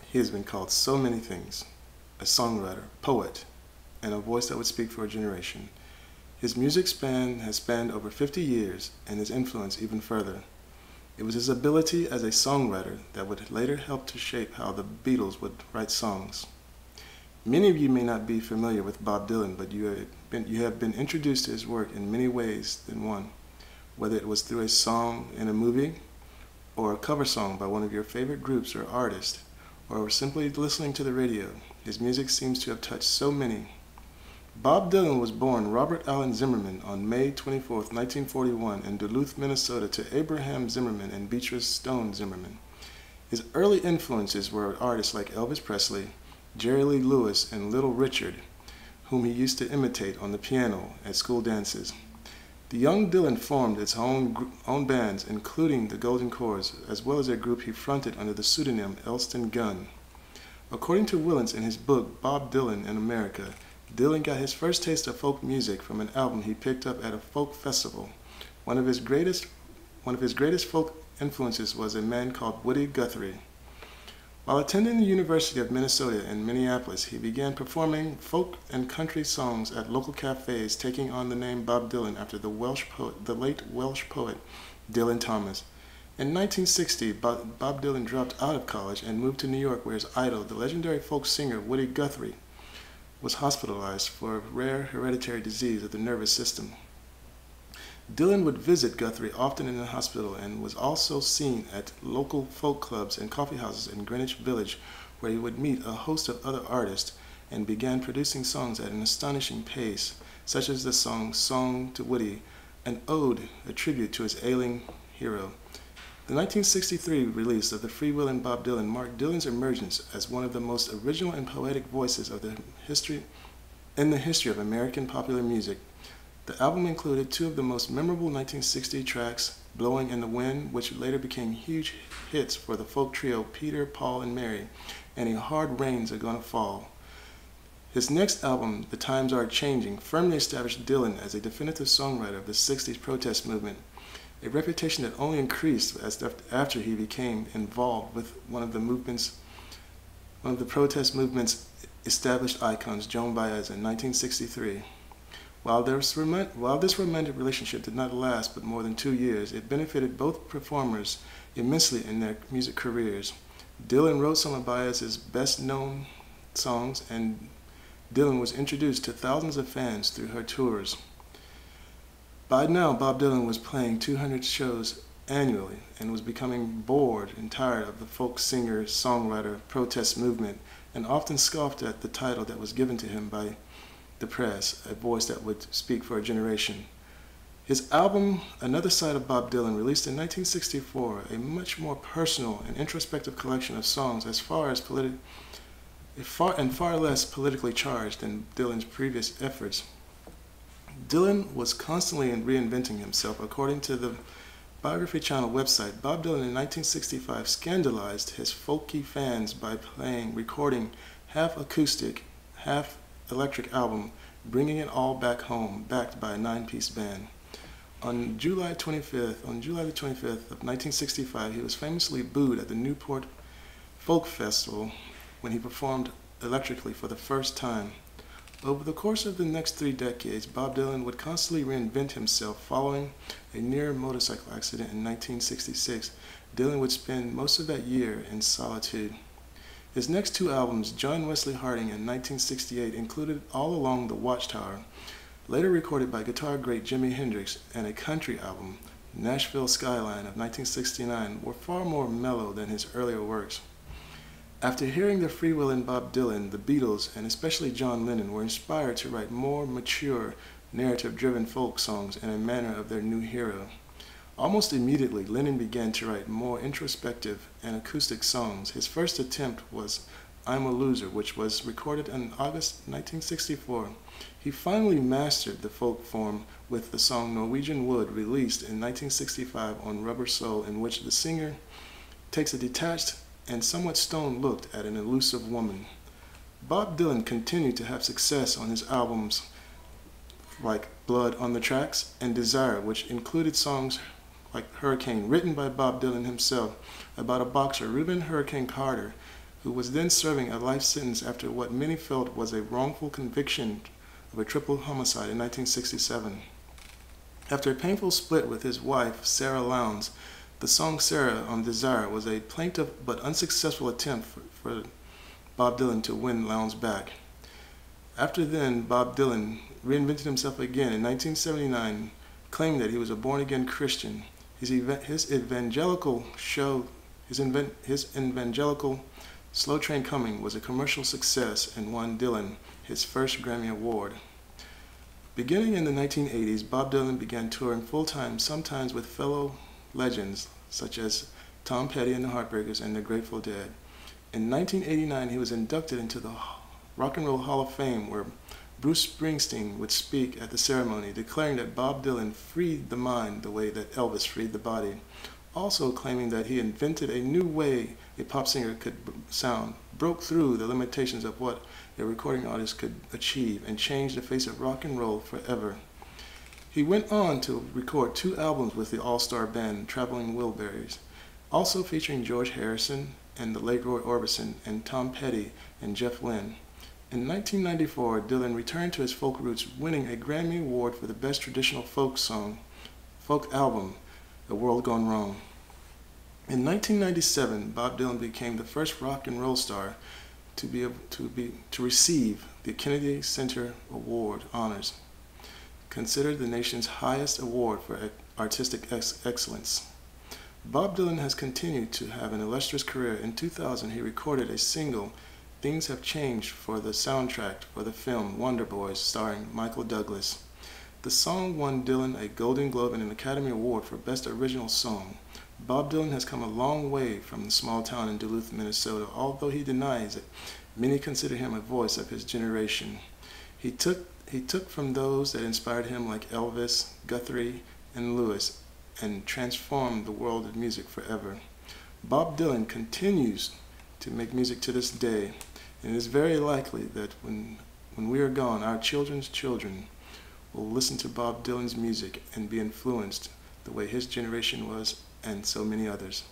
He has been called so many things: a songwriter, poet, and a voice that would speak for a generation. His music has spanned over 50 years, and his influence even further. It was his ability as a songwriter that would later help to shape how the Beatles would write songs. Many of you may not be familiar with Bob Dylan, but you have been introduced to his work in many ways than one, whether it was through a song in a movie, or a cover song by one of your favorite groups or artists, or simply listening to the radio. His music seems to have touched so many. Bob Dylan was born Robert Allen Zimmerman on May 24, 1941 in Duluth, Minnesota to Abraham Zimmerman and Beatrice Stone Zimmerman. His early influences were artists like Elvis Presley, Jerry Lee Lewis, and Little Richard, whom he used to imitate on the piano at school dances. The young Dylan formed its own bands, including the Golden Chords, as well as a group he fronted under the pseudonym Elston Gunn. According to Willents in his book Bob Dylan in America, Dylan got his first taste of folk music from an album he picked up at a folk festival. One of his greatest folk influences was a man called Woody Guthrie. While attending the University of Minnesota in Minneapolis, he began performing folk and country songs at local cafes, taking on the name Bob Dylan after the late Welsh poet Dylan Thomas. In 1960, Bob Dylan dropped out of college and moved to New York, where his idol, the legendary folk singer Woody Guthrie, was hospitalized for a rare hereditary disease of the nervous system. Dylan would visit Guthrie often in the hospital and was also seen at local folk clubs and coffee houses in Greenwich Village, where he would meet a host of other artists and began producing songs at an astonishing pace, such as the Song to Woody, an ode, a tribute to his ailing hero. The 1963 release of The Freewheelin' Bob Dylan marked Dylan's emergence as one of the most original and poetic voices in the history of American popular music. The album included two of the most memorable 1960 tracks, Blowing in the Wind, which later became huge hits for the folk trio Peter, Paul, and Mary, and A Hard Rain's Are Gonna Fall. His next album, The Times Are Changing, firmly established Dylan as a definitive songwriter of the 60s protest movement, a reputation that only increased after he became involved with one of the protest movement's established icons, Joan Baez, in 1963. While this romantic relationship did not last but more than 2 years, it benefited both performers immensely in their music careers. Dylan wrote some of Baez's best-known songs, and Dylan was introduced to thousands of fans through her tours. By now, Bob Dylan was playing 200 shows annually and was becoming bored and tired of the folk singer-songwriter protest movement, and often scoffed at the title that was given to him by the press, a voice that would speak for a generation. His album, Another Side of Bob Dylan, released in 1964, a much more personal and introspective collection of songs far less politically charged than Dylan's previous efforts. Dylan was constantly reinventing himself. According to the Biography Channel website, Bob Dylan in 1965 scandalized his folky fans by recording half acoustic, half electric album, Bringing It All Back Home, backed by a 9-piece band. On July the 25th of 1965, he was famously booed at the Newport Folk Festival when he performed electrically for the first time. Over the course of the next 3 decades, Bob Dylan would constantly reinvent himself. Following a near motorcycle accident in 1966, Dylan would spend most of that year in solitude. His next 2 albums, John Wesley Harding in 1968, included All Along the Watchtower, later recorded by guitar great Jimi Hendrix, and a country album, Nashville Skyline of 1969, were far more mellow than his earlier works. After hearing the freewheeling Bob Dylan, the Beatles, and especially John Lennon, were inspired to write more mature, narrative-driven folk songs in a manner of their new hero. Almost immediately, Lennon began to write more introspective and acoustic songs. His first attempt was I'm a Loser, which was recorded in August 1964. He finally mastered the folk form with the song Norwegian Wood, released in 1965 on Rubber Soul, in which the singer takes a detached and somewhat stone-looked at an elusive woman. Bob Dylan continued to have success on his albums like Blood on the Tracks and Desire, which included songs like Hurricane, written by Bob Dylan himself, about a boxer, Reuben Hurricane Carter, who was then serving a life sentence after what many felt was a wrongful conviction of a triple homicide in 1967. After a painful split with his wife, Sarah Lowndes, the song Sarah on Desire was a plaintive but unsuccessful attempt for Bob Dylan to win Lowndes back. After then, Bob Dylan reinvented himself again in 1979, claiming that he was a born-again Christian. His evangelical Slow Train Coming was a commercial success and won Dylan his first Grammy Award. Beginning in the 1980s, Bob Dylan began touring full-time, sometimes with fellow legends such as Tom Petty and the Heartbreakers and the Grateful Dead. In 1989, he was inducted into the Rock and Roll Hall of Fame, where Bruce Springsteen would speak at the ceremony, declaring that Bob Dylan freed the mind the way that Elvis freed the body, also claiming that he invented a new way a pop singer could sound, broke through the limitations of what a recording artist could achieve, and changed the face of rock and roll forever. He went on to record 2 albums with the all-star band Traveling Wilburys, also featuring George Harrison and the late Roy Orbison and Tom Petty and Jeff Lynne. In 1994, Dylan returned to his folk roots, winning a Grammy Award for the Best Traditional Folk Album, A World Gone Wrong. In 1997, Bob Dylan became the first rock and roll star to receive the Kennedy Center Award honors, considered the nation's highest award for artistic excellence. Bob Dylan has continued to have an illustrious career. In 2000, he recorded a single, Things Have Changed, for the soundtrack for the film Wonder Boys, starring Michael Douglas. The song won Dylan a Golden Globe and an Academy Award for Best Original Song. Bob Dylan has come a long way from the small town in Duluth, Minnesota, although he denies it. Many consider him a voice of his generation. He took from those that inspired him like Elvis, Guthrie, and Lewis, and transformed the world of music forever. Bob Dylan continues to make music to this day, and it is very likely that when we are gone, our children's children will listen to Bob Dylan's music and be influenced the way his generation was, and so many others.